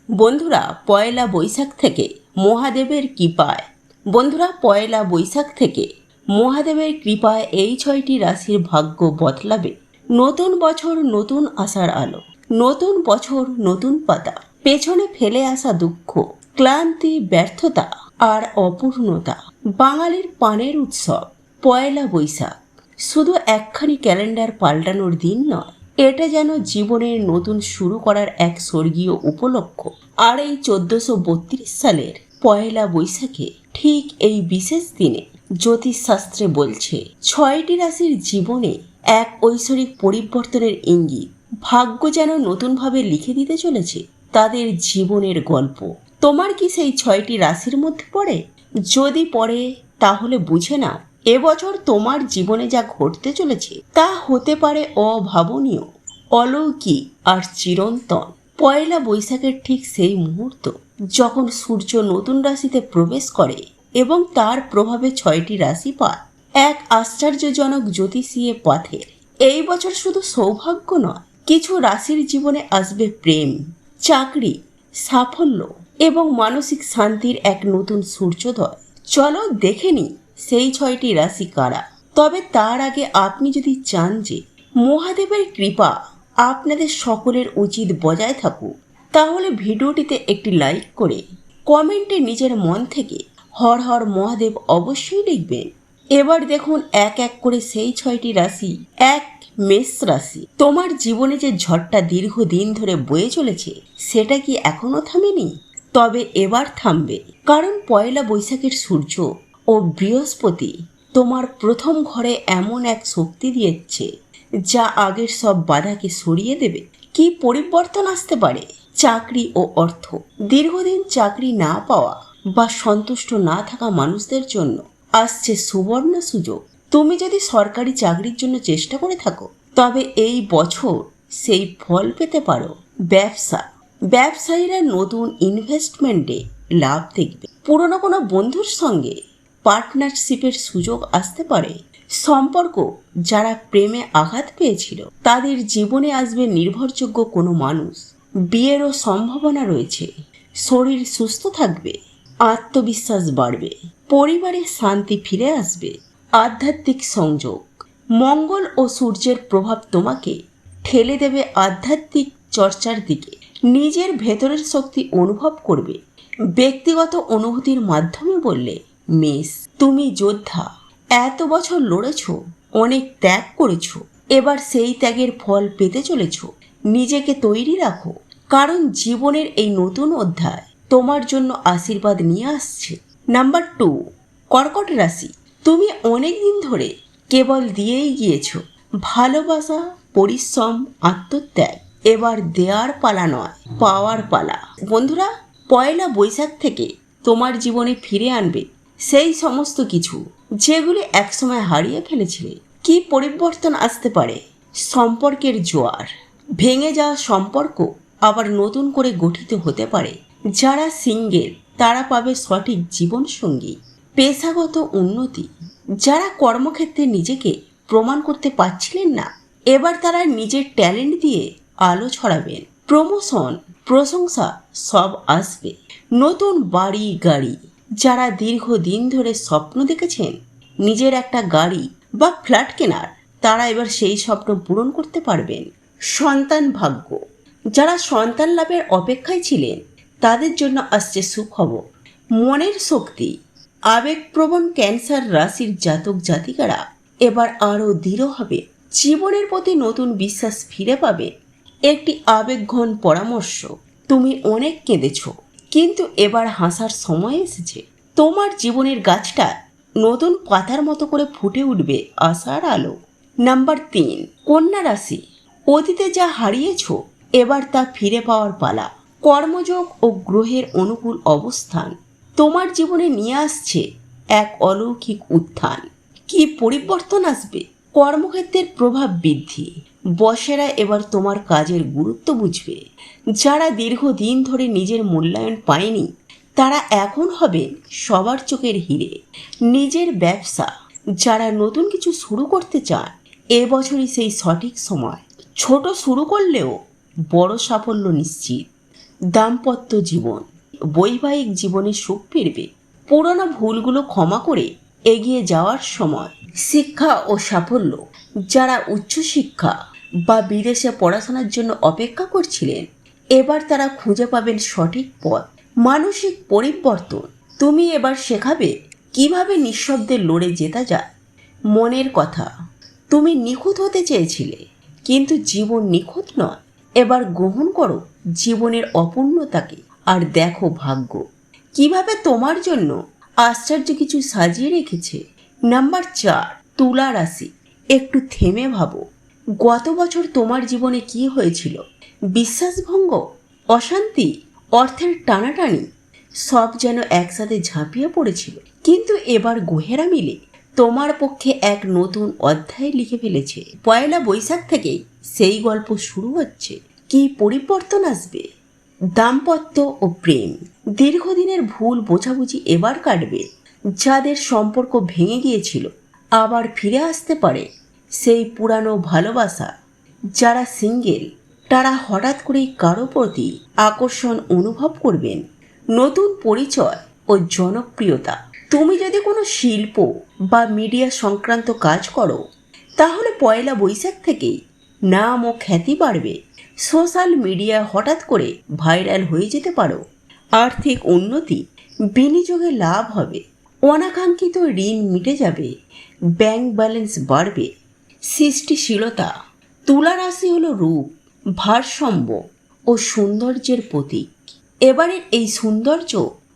বন্ধুরা, পয়লা বৈশাখ থেকে মহাদেবের কৃপায় মহাদেবের কৃপায় এই 6টি রাশির ভাগ্য বদলাবে। নতুন বছর, নতুন আশার আলো। নতুন বছর, নতুন পাতা। পেছনে ফেলে আসা দুঃখ, ক্লান্তি, ব্যর্থতা আর অপূর্ণতা। বাঙালির প্রাণের উৎসব পয়লা বৈশাখ শুধু একখানি ক্যালেন্ডার পাল্টানোর দিন নয়, এটা যেন জীবনের নতুন শুরু করার এক স্বর্গীয় উপলক্ষ। আর এই 1432 সালের পয়লা বৈশাখে ঠিক এই বিশেষ দিনে জ্যোতিষশাস্ত্রে বলছে 6টি রাশির জীবনে এক ঐশ্বরিক পরিবর্তনের ইঙ্গিত। ভাগ্য যেন নতুনভাবে লিখে দিতে চলেছে তাদের জীবনের গল্প। তোমার কি সেই 6টি রাশির মধ্যে পড়ে? যদি পড়ে, তাহলে বুঝে নাও এবছর তোমার জীবনে যা ঘটতে চলেছে তা হতে পারে অভাবনীয়, অলৌকিক আর চিরন্তন। পয়লা বৈশাখের ঠিক সেই মুহূর্ত যখন সূর্য নতুন রাশিতে প্রবেশ করে এবং তার প্রভাবে 6টি রাশি পায় এক আশ্চর্যজনক জ্যোতিষীয় পথের। এই বছর শুধু সৌভাগ্য নয়, কিছু রাশির জীবনে আসবে প্রেম, চাকরি, সাফল্য এবং মানসিক শান্তির এক নতুন সূর্যোদয়। চলো দেখে নি সেই 6টি রাশি কারা। তবে তার আগে আপনি যদি চান যে মহাদেবের কৃপা আপনাদের সকলের উচিত বজায় থাকুক, তাহলে ভিডিওটিতে একটি লাইক করে কমেন্টে নিজের মন থেকে হর হর মহাদেব অবশ্যই লিখবেন। এবার দেখুন এক এক করে সেই 6টি রাশি। এক, মেষ রাশি। তোমার জীবনে যে ঝড়টা দীর্ঘদিন ধরে বয়ে চলেছে সেটা কি এখনো থামেনি? তবে এবার থামবে, কারণ পয়লা বৈশাখের সূর্য ও বৃহস্পতি তোমার প্রথম ঘরে এমন এক শক্তি দিয়েছে যা আগের সব বাধাকে সরিয়ে দেবে। কি পরিবর্তন আসতে পারে? চাকরি ও অর্থ। দীর্ঘদিন চাকরি না পাওয়া বা সন্তুষ্ট না থাকা মানুষদের জন্য আসছে সুবর্ণ সুযোগ। তুমি যদি সরকারি চাকরির জন্য চেষ্টা করে থাকো, তবে এই বছর সেই ফল পেতে পারো। ব্যবসা। ব্যবসায়ীরা নতুন ইনভেস্টমেন্টে লাভ দেখবে। পুরনো কোনো বন্ধুর সঙ্গে পার্টনারশিপের সুযোগ আসতে পারে। সম্পর্ক, যারা প্রেমে আঘাত পেয়েছিল তাদের জীবনে আসবে নির্ভরযোগ্য কোনো মানুষ। বিয়েরও সম্ভাবনা রয়েছে। শরীর সুস্থ থাকবে, আত্মবিশ্বাস বাড়বে, পরিবারে শান্তি ফিরে আসবে। আধ্যাত্মিক সংযোগ। মঙ্গল ও সূর্যের প্রভাব তোমাকে ঠেলে দেবে আধ্যাত্মিক চর্চার দিকে। নিজের ভেতরের শক্তি অনুভব করবে। ব্যক্তিগত অনুভূতির মাধ্যমে বললে, মেষ, তুমি যোদ্ধা। এত বছর লড়েছ, অনেক ত্যাগ করেছ। এবার সেই ত্যাগের ফল পেতে চলেছ। নিজেকে তৈরি রাখো, কারণ জীবনের এই নতুন অধ্যায় তোমার জন্য আশীর্বাদ নিয়ে আসছে। নাম্বার 2, কর্কট রাশি। তুমি অনেক দিন ধরে কেবল দিয়েই গিয়েছ। ভালোবাসা, পরিশ্রম, আত্মত্যাগ। এবার দেওয়ার পালা নয়, পাওয়ার পালা। বন্ধুরা, পয়লা বৈশাখ থেকে তোমার জীবনে ফিরে আনবে সেই সমস্ত কিছু যেগুলি একসময় হারিয়ে ফেলেছিলে। কি পরিবর্তন আসতে পারে? সম্পর্কের জোয়ার। ভেঙে যাওয়া সম্পর্ক আবার নতুন করে গঠিত হতে পারে। যারা সিঙ্গেল তারা পাবে সঠিক জীবনসঙ্গী। পেশাগত উন্নতি। যারা কর্মক্ষেত্রে নিজেকে প্রমাণ করতে পারছিলেন না, এবার তারা নিজের ট্যালেন্ট দিয়ে আলো ছড়াবেন। প্রমোশন, প্রশংসা সব আসবে। নতুন বাড়ি, গাড়ি। যারা দীর্ঘদিন ধরে স্বপ্ন দেখেছেন নিজের একটা গাড়ি বা ফ্ল্যাট কেনার, তারা এবার সেই স্বপ্ন পূরণ করতে পারবেন। সন্তান ভাগ্য। যারা সন্তান লাভের অপেক্ষায় ছিলেন তাদের জন্য আসছে সুখবর। মনের শক্তি। আবেগপ্রবণ ক্যান্সার রাশির জাতক জাতিকারা এবার আরও দৃঢ় হবে। জীবনের প্রতি নতুন বিশ্বাস ফিরে পাবে। একটি আবেগঘন পরামর্শ। তুমি অনেক কেঁদেছ, কিন্তু এবার হাসার সময় এসেছে। তোমার জীবনের গাছটা নতুন পাতার মতো করে ফুটে উঠবে আশার আলো। নাম্বার 3, কন্যা রাশি। অতীতে যা হারিয়েছ এবার তা ফিরে পাওয়ার পালা। কর্মযোগ ও গ্রহের অনুকূল অবস্থান তোমার জীবনে নিয়ে আসছে এক অলৌকিক উত্থান। কি পরিবর্তন আসবে? কর্মক্ষেত্রের প্রভাব বৃদ্ধি। বসেরা এবার তোমার কাজের গুরুত্ব বুঝবে। যারা দীর্ঘদিন ধরে নিজের মূল্যায়ন পায়নি তারা এখন হবে সবার চোখের হিরে। নিজের ব্যবসা। যারা নতুন কিছু শুরু করতে চান এবছরই সেই সঠিক সময়। ছোট শুরু করলেও বড় সাফল্য নিশ্চিত। দাম্পত্য জীবন, বৈবাহিক জীবনে সুখ ফিরবে। পুরনো ভুলগুলো ক্ষমা করে এগিয়ে যাওয়ার সময়। শিক্ষা ও সাফল্য, যারা উচ্চশিক্ষা বা বিদেশে পড়াশোনার জন্য অপেক্ষা করছিলেন, এবার তারা খুঁজে পাবেন সঠিক পথ। মানসিক পরিবর্তন, তুমি এবার শেখাবে কিভাবে নিঃশব্দে লড়ে জেতা যায়। মনের কথা, তুমি নিখুঁত হতে চেয়েছিলে, কিন্তু জীবন নিখুঁত নয়। এবার গ্রহণ করো জীবনের অপূর্ণতাকে আর দেখো ভাগ্য কিভাবে তোমার জন্য আশ্চর্য কিছু সাজিয়ে রেখেছে। নাম্বার 4, তুলা রাশি। একটু থেমে ভাবো, গত বছর তোমার জীবনে কি হয়েছিল? বিশ্বাসভঙ্গ, অশান্তি, অর্থের টানাটানি, সব যেন একসাথে ঝাঁপিয়ে পড়েছিল। কিন্তু এবার গ্রহেরা মিলে তোমার পক্ষে এক নতুন অধ্যায় লিখে ফেলেছে। পয়লা বৈশাখ থেকেই সেই গল্প শুরু হচ্ছে। কি পরিবর্তন আসবে? দাম্পত্য ও প্রেম, দীর্ঘদিনের ভুল বোঝাবুঝি এবার কাটবে। যাদের সম্পর্ক ভেঙে গিয়েছিল আবার ফিরে আসতে পারে সেই পুরানো ভালোবাসা। যারা সিঙ্গেল তারা হঠাৎ করেই কারো প্রতি আকর্ষণ অনুভব করবেন। নতুন পরিচয় ও জনপ্রিয়তা, তুমি যদি কোনো শিল্প বা মিডিয়া সংক্রান্ত কাজ করো তাহলে পয়লা বৈশাখ থেকেই নাম ও খ্যাতি বাড়বে। সোশ্যাল মিডিয়া হঠাৎ করে ভাইরাল হয়ে যেতে পারো। আর্থিক উন্নতি, বিনিয়োগে লাভ হবে। অনাকাঙ্ক্ষিত ঋণ মিটে যাবে, ব্যাংক ব্যালেন্স বাড়বে। সৃষ্টিশীলতা, তুলা রাশি হলো রূপ, ভারসাম্য ও সৌন্দর্যের প্রতীক। এবারের এই সৌন্দর্য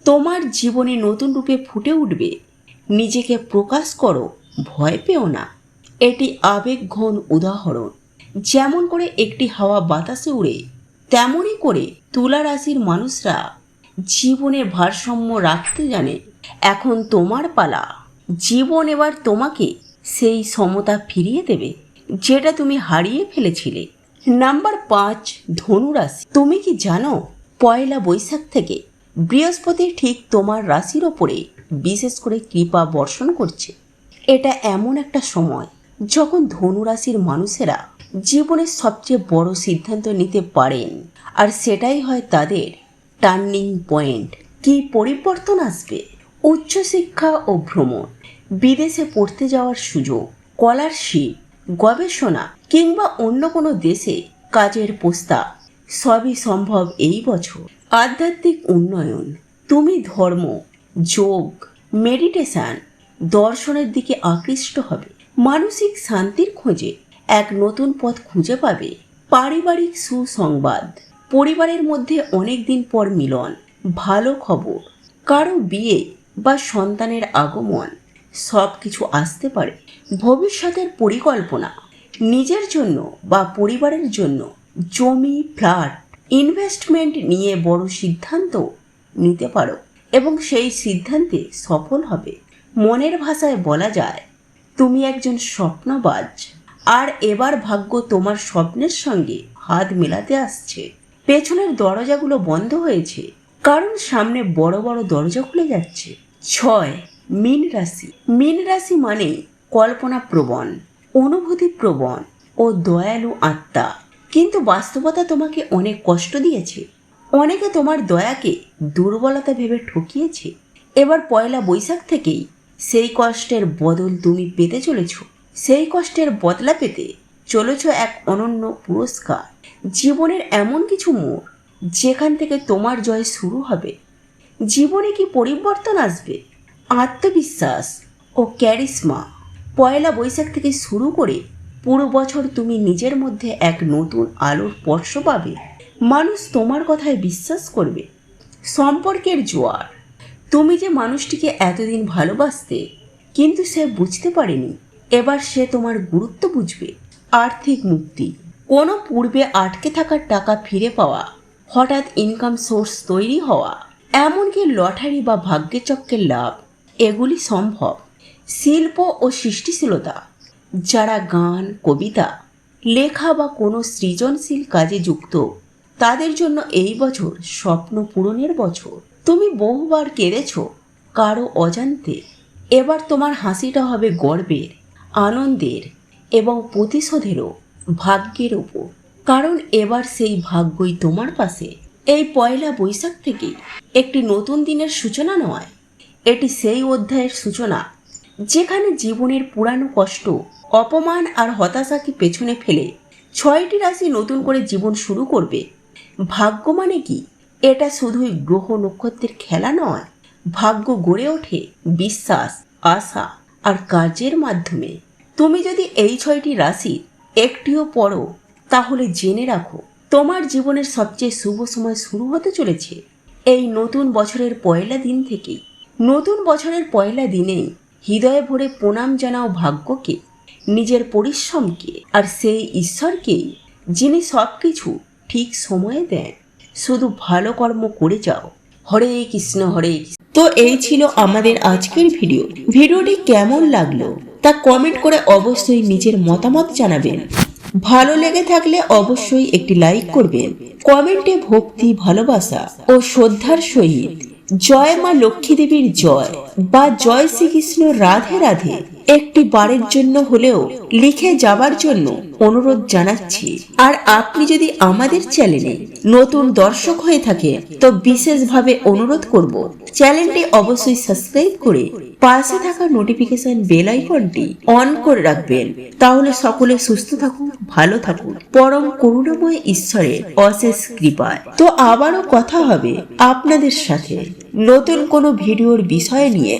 তোমার জীবনে নতুন রূপে ফুটে উঠবে। নিজেকে প্রকাশ করো, ভয় পেও না। এটি আবেগঘন উদাহরণ। যেমন করে একটি হাওয়া বাতাসে উড়ে, তেমনই করে তুলা রাশির মানুষরা জীবনের ভারসাম্য রাখতে জানে। এখন তোমার পালা। জীবন এবার তোমাকে সেই সমতা ফিরিয়ে দেবে যেটা তুমি হারিয়ে ফেলেছিলে। নাম্বার 5, ধনুরাশি। তুমি কি জানো পয়লা বৈশাখ থেকে বৃহস্পতি ঠিক তোমার রাশির ওপরে বিশেষ করে কৃপা বর্ষণ করছে। এটা এমন একটা সময় যখন ধনুরাশির মানুষেরা জীবনের সবচেয়ে বড় সিদ্ধান্ত নিতে পারেন, আর সেটাই হয় তাদের টার্নিং পয়েন্ট। কি পরিবর্তন আসবে? উচ্চশিক্ষা ও ভ্রমণ, বিদেশে পড়তে যাওয়ার সুযোগ, স্কলারশিপ, গবেষণা কিংবা অন্য কোনো দেশে কাজের প্রস্তাব, সবই সম্ভব এই বছর। আধ্যাত্মিক উন্নয়ন, তুমি ধর্ম, যোগ, মেডিটেশন, দর্শনের দিকে আকৃষ্ট হবে। মানসিক শান্তির খোঁজে এক নতুন পথ খুঁজে পাবে। পারিবারিক সুসংবাদ, পরিবারের মধ্যে অনেক দিন পর মিলন, ভালো খবর, কারো বিয়ে বা সন্তানের আগমন, সব কিছু আসতে পারে। ভবিষ্যতের পরিকল্পনা, নিজের জন্য বা পরিবারের জন্য জমি, ফ্ল্যাট, ইনভেস্টমেন্ট নিয়ে বড় সিদ্ধান্ত নিতে পারো এবং সেই সিদ্ধান্তে সফল হবে। মনের ভাষায় বলা যায় তুমি একজন স্বপ্নবাজ, আর এবার ভাগ্য তোমার স্বপ্নের সঙ্গে হাত মেলাতে আসছে। পেছনের দরজাগুলো বন্ধ হয়েছে, কারণ সামনে বড় বড় দরজা খুলে যাচ্ছে। 6, মীন রাশি। মীন রাশি মানে কল্পনা প্রবণ, অনুভূতি প্রবণ ও দয়ালু আত্মা। কিন্তু বাস্তবতা তোমাকে অনেক কষ্ট দিয়েছে। অনেকে তোমার দয়াকে দুর্বলতা ভেবে ঠকিয়েছে। এবার পয়লা বৈশাখ থেকেই সেই কষ্টের বদল তুমি পেতে চলেছ। সেই কষ্টের বদলা পেতে চলেছ এক অনন্য পুরস্কার। জীবনের এমন কিছু মোড় যেখান থেকে তোমার জয় শুরু হবে। জীবনে কি পরিবর্তন আসবে? আত্মবিশ্বাস ও ক্যারিশমা, পয়লা বৈশাখ থেকে শুরু করে পুরো বছর তুমি নিজের মধ্যে এক নতুন আলোর স্পর্শ পাবে। মানুষ তোমার কথায় বিশ্বাস করবে। সম্পর্কের জোয়ার, তুমি যে মানুষটিকে এতদিন ভালোবাসতে কিন্তু সে বুঝতে পারেনি, এবার সে তোমার গুরুত্ব বুঝবে। আর্থিক মুক্তি, কোনো পূর্বে আটকে থাকার টাকা ফিরে পাওয়া, হঠাৎ ইনকাম সোর্স তৈরি হওয়া, এমনকি লটারি বা ভাগ্যচক্রের লাভ, এগুলি সম্ভব। শিল্প ও সৃষ্টিশীলতা, যারা গান, কবিতা, লেখা বা কোনো সৃজনশীল কাজে যুক্ত তাদের জন্য এই বছর স্বপ্ন পূরণের বছর। তুমি বহুবার কেঁদেছ কারো অজান্তে, এবার তোমার হাসিটা হবে গর্বের, আনন্দের এবং প্রতিশোধেরও। ভাগ্যের ওপর, কারণ এবার সেই ভাগ্যই তোমার পাশে। এই পয়লা বৈশাখ থেকে একটি নতুন দিনের সূচনা নয়, এটি সেই অধ্যায়ের সূচনা যেখানে জীবনের পুরানো কষ্ট, অপমান আর হতাশাকে পেছনে ফেলে 6টি রাশি নতুন করে জীবন শুরু করবে। ভাগ্য মানে কি? এটা শুধুই গ্রহ নক্ষত্রের খেলা নয়। ভাগ্য গড়ে ওঠে বিশ্বাস, আশা আর কাজের মাধ্যমে। তুমি যদি এই 6টি রাশি একটিও পড়ো, তাহলে জেনে রাখো তোমার জীবনের সবচেয়ে শুভ সময় শুরু হতে চলেছে এই নতুন বছরের পয়লা দিন থেকেই। নতুন বছরের পয়লা দিনেই হৃদয়ে ভরে প্রণাম জানাও ভাগ্যকে, নিজের পরিশ্রমকে আর সেই ঈশ্বরকেই যিনি সব কিছু ঠিক সময়ে দেন। শুধু ভালো কর্ম করে যাও। হরে কৃষ্ণ হরে কৃষ্ণ। তো এই ছিল আমাদের আজকের ভিডিওটি কেমন লাগলো তা কমেন্ট করে অবশ্যই নিজের মতামত জানাবেন। ভালো লেগে থাকলে অবশ্যই একটি লাইক করবেন। কমেন্টে ভক্তি, ভালোবাসা ও শ্রদ্ধার সহিত জয় মা লক্ষ্মী দেবীর জয় বা জয় শ্রীকৃষ্ণ রাধে রাধে একটি বারের জন্য হলেও লিখে যাবার জন্য অনুরোধ জানাচ্ছি। আর আপনি যদি আমাদের চ্যানেলে নতুন দর্শক হয়ে থাকেন তো বিশেষভাবে অনুরোধ করব চ্যানেলটি অবশ্যই সাবস্ক্রাইব করে পাশে থাকা নোটিফিকেশন বেল আইকনটি অন করে রাখবেন। তাহলে সকলে সুস্থ থাকুন, ভালো থাকুন পরম করুণাময় ঈশ্বরের অশেষ কৃপায়। তো আবারও কথা হবে আপনাদের সাথে নতুন কোনো ভিডিওর বিষয় নিয়ে।